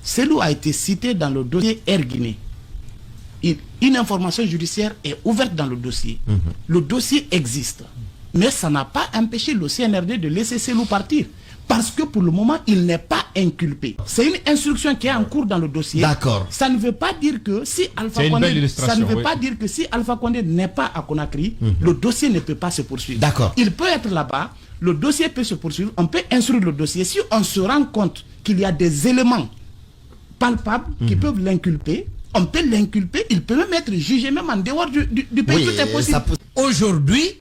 Selou a été cité dans le dossier Air Guinée. Une information judiciaire est ouverte dans le dossier. Le dossier existe. Mais ça n'a pas empêché le CNRD de laisser Selou partir. Parce que pour le moment, il n'est pas inculpé. C'est une instruction qui est en cours dans le dossier. D'accord. Ça ne veut pas dire que si Alpha Condé n'est pas à Conakry, le dossier ne peut pas se poursuivre. D'accord. Il peut être là-bas, le dossier peut se poursuivre, on peut instruire le dossier. Si on se rend compte qu'il y a des éléments palpables qui peuvent l'inculper, on peut l'inculper, il peut même être jugé même en dehors du pays. Tout est possible. Aujourd'hui,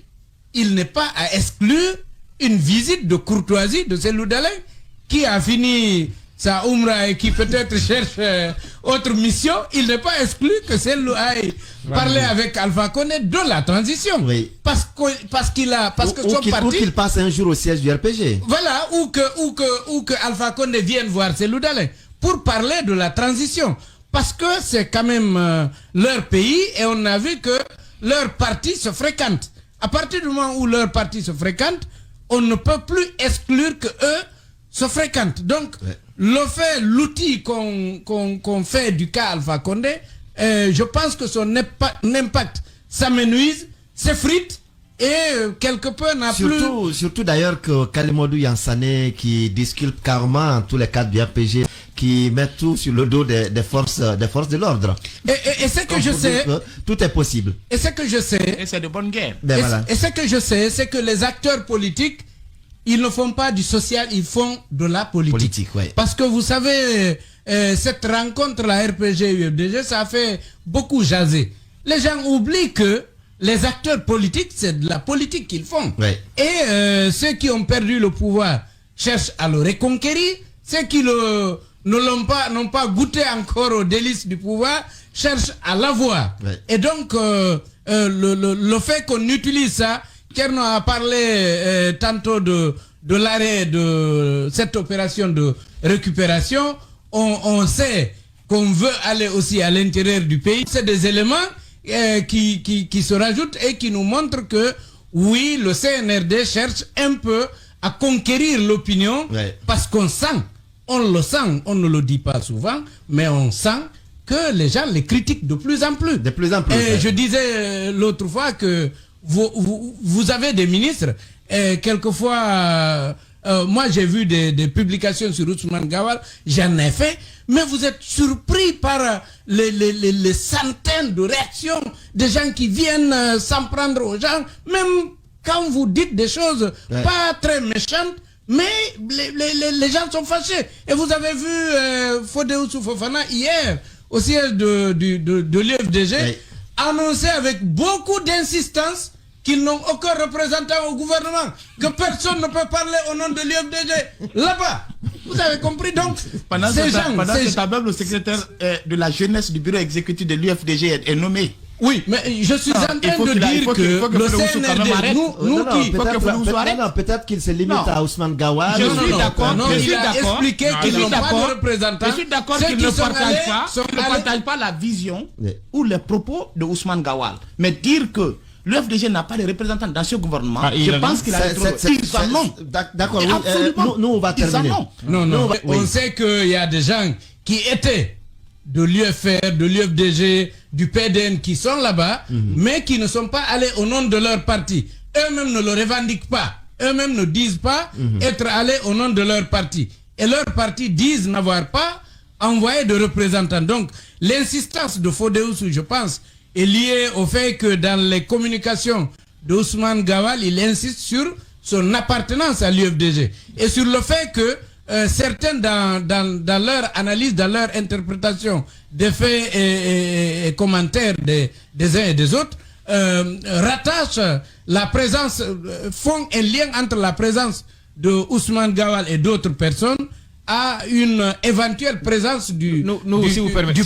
il n'est pas à exclure une visite de courtoisie de Selou Dalein qui a fini sa Umrah et qui peut-être cherche autre mission. Il n'est pas exclu que Selou aille parler avec Alpha Condé de la transition. Oui. Parce que son parti... Ou qu'il passe un jour au siège du RPG. Voilà, ou que Alpha Condé vienne voir Selou Dalein pour parler de la transition. Parce que c'est quand même leur pays et on a vu que leur parti se fréquente. À partir du moment où leur parti se fréquente, on ne peut plus exclure que eux se fréquentent. Donc, l'outil qu'on fait du cas Alpha Condé, je pense que son impact s'amenuise, s'effrite et quelque peu n'a plus... Surtout d'ailleurs que Kalimodou Yansane qui disculpe carrément tous les cadres du RPG, qui met tout sur le dos des forces de l'ordre. Et c'est que je sais... Tout est possible. Et c'est que je sais... Et c'est de bonne guerre. Et ce que je sais, c'est que les acteurs politiques, ils ne font pas du social, ils font de la politique. Ouais. Parce que vous savez, cette rencontre, la RPG-UFDG, ça a fait beaucoup jaser. Les gens oublient que les acteurs politiques, c'est de la politique qu'ils font. Ouais. Et ceux qui ont perdu le pouvoir cherchent à le reconquérir. Ceux qui n'ont pas goûté encore aux délices du pouvoir cherchent à l'avoir. Ouais. Et donc, le fait qu'on utilise ça, Kerno a parlé tantôt de l'arrêt de cette opération de récupération. On sait qu'on veut aller aussi à l'intérieur du pays. C'est des éléments qui se rajoutent et qui nous montrent que oui, le CNRD cherche un peu à conquérir l'opinion, parce qu'on sent, on le sent, on ne le dit pas souvent, mais on sent que les gens les critiquent de plus en plus. De plus en plus. Et je disais l'autre fois que vous avez des ministres, et quelquefois, moi j'ai vu des publications sur Ousmane Gawal, j'en ai fait, mais vous êtes surpris par les centaines de réactions des gens qui viennent s'en prendre aux gens, même quand vous dites des choses pas très méchantes, mais les gens sont fâchés. Et vous avez vu Fodéoussou Fofana hier au siège de l'UFDG annoncer avec beaucoup d'insistance qu'ils n'ont aucun représentant au gouvernement, que personne ne peut parler au nom de l'UFDG là-bas. Vous avez compris? Donc, pendant ce temps, même le secrétaire de la jeunesse du bureau exécutif de l'UFDG est nommé. Oui, mais je suis en train de dire que le CNRD, peut-être qu'il se limite à Ousmane Gawal. Je suis d'accord. Il a expliqué qu'ils n'ont pas de représentants. Je suis d'accord qu'ils ne partagent pas la vision ou les propos de Ousmane Gawal. Mais dire que l'UFDG n'a pas de représentants dans ce gouvernement, je pense qu'il a trop. Ils en ont. D'accord, nous on va terminer. Non, on sait qu'il y a des gens qui étaient de l'UFR, de l'UFDG, du PDN qui sont là-bas, mais qui ne sont pas allés au nom de leur parti. Eux-mêmes ne le revendiquent pas. Eux-mêmes ne disent pas être allés au nom de leur parti. Et leur parti disent n'avoir pas envoyé de représentants. Donc, l'insistance de Fodéoussou, je pense, est liée au fait que dans les communications d'Ousmane Gawal, il insiste sur son appartenance à l'UFDG. Et sur le fait que certains dans leur analyse, dans leur interprétation des faits et commentaires des uns et des autres, rattachent la présence, font un lien entre la présence de Ousmane Gawal et d'autres personnes à une éventuelle présence du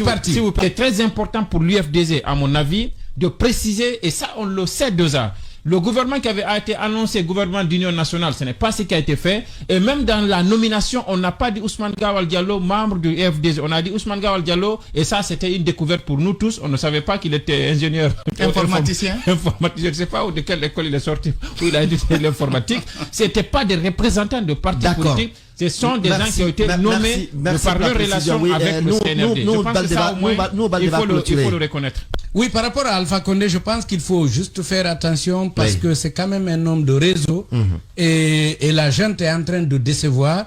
parti. C'est très important pour l'UFDG, à mon avis, de préciser, et ça on le sait déjà, Le gouvernement qui avait été annoncé, gouvernement d'union nationale, ce n'est pas ce qui a été fait. Et même dans la nomination, on n'a pas dit Ousmane Gawal Diallo, membre du FDG. On a dit Ousmane Gawal Diallo, et ça, c'était une découverte pour nous tous. On ne savait pas qu'il était ingénieur. Informaticien. Informaticien. Je ne sais pas de quelle école il est sorti, où il a étudié l'informatique. C'était pas des représentants de partis politiques. Ce sont des gens qui ont été nommés par leur relation avec le CNRD. Je pense que ça, au moins, il faut le reconnaître. Oui, par rapport à Alpha Condé, je pense qu'il faut juste faire attention parce que c'est quand même un homme de réseau et la gente est en train de décevoir.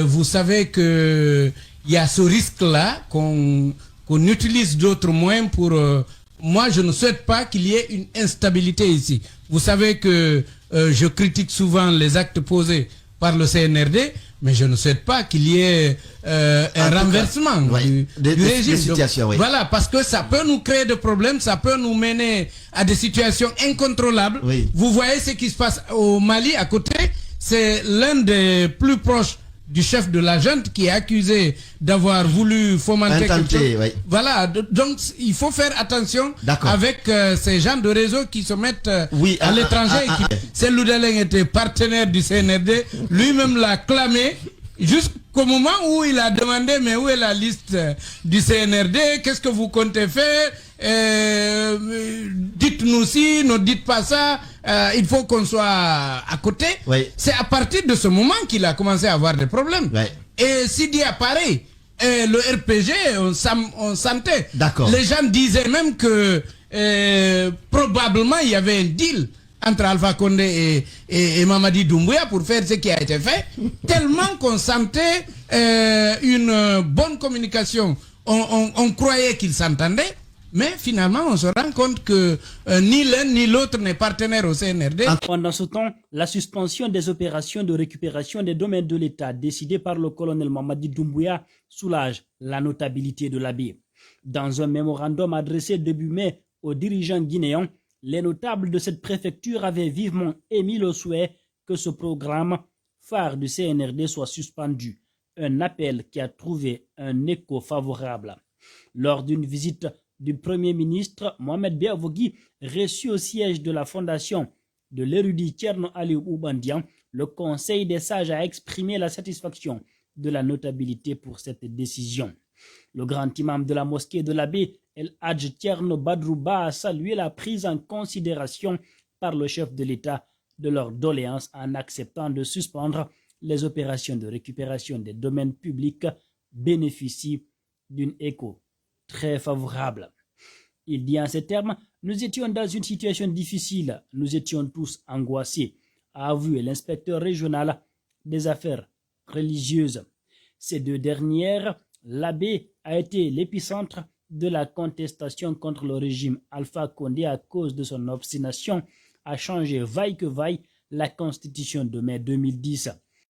Vous savez que il y a ce risque-là qu'on utilise d'autres moyens pour... moi, je ne souhaite pas qu'il y ait une instabilité ici. Vous savez que je critique souvent les actes posés par le CNRD, mais je ne souhaite pas qu'il y ait un renversement du régime. Situation, voilà, parce que ça peut nous créer des problèmes, ça peut nous mener à des situations incontrôlables. Vous voyez ce qui se passe au Mali à côté, c'est l'un des plus proches du chef de la junte qui est accusé d'avoir voulu fomenter quelque chose. Voilà, donc il faut faire attention avec ces gens de réseau qui se mettent à l'étranger. C'est Loudeleng était partenaire du CNRD, lui-même l'a clamé jusqu'au moment où il a demandé mais où est la liste du CNRD, qu'est-ce que vous comptez faire, dites-nous si, ne dites pas ça, il faut qu'on soit à côté. C'est à partir de ce moment qu'il a commencé à avoir des problèmes. Et Sidi apparaît, le RPG, on sentait. Les gens disaient même que probablement il y avait un deal entre Alpha Condé et Mamadi Doumbouya pour faire ce qui a été fait, tellement qu'on sentait une bonne communication. On croyait qu'ils s'entendaient, mais finalement on se rend compte que ni l'un ni l'autre n'est partenaire au CNRD. Pendant ce temps, la suspension des opérations de récupération des domaines de l'État décidée par le colonel Mamadi Doumbouya soulage la notabilité de l'AB. Dans un mémorandum adressé début mai aux dirigeants guinéens, les notables de cette préfecture avaient vivement émis le souhait que ce programme phare du CNRD soit suspendu, un appel qui a trouvé un écho favorable. Lors d'une visite du Premier ministre Mohamed Beavogui, reçu au siège de la fondation de l'érudit Thierno Aliou Oubandian, le Conseil des sages a exprimé la satisfaction de la notabilité pour cette décision. Le grand imam de la mosquée de l'abbé El Hadj Thierno Badrouba a salué la prise en considération par le chef de l'État de leur doléance en acceptant de suspendre les opérations de récupération des domaines publics bénéficient d'une écho très favorable. Il dit en ces termes, nous étions dans une situation difficile, nous étions tous angoissés, a avoué l'inspecteur régional des affaires religieuses. Ces deux dernières, l'abbé a été l'épicentre de la contestation contre le régime Alpha Condé à cause de son obstination à changer vaille que vaille la constitution de mai 2010.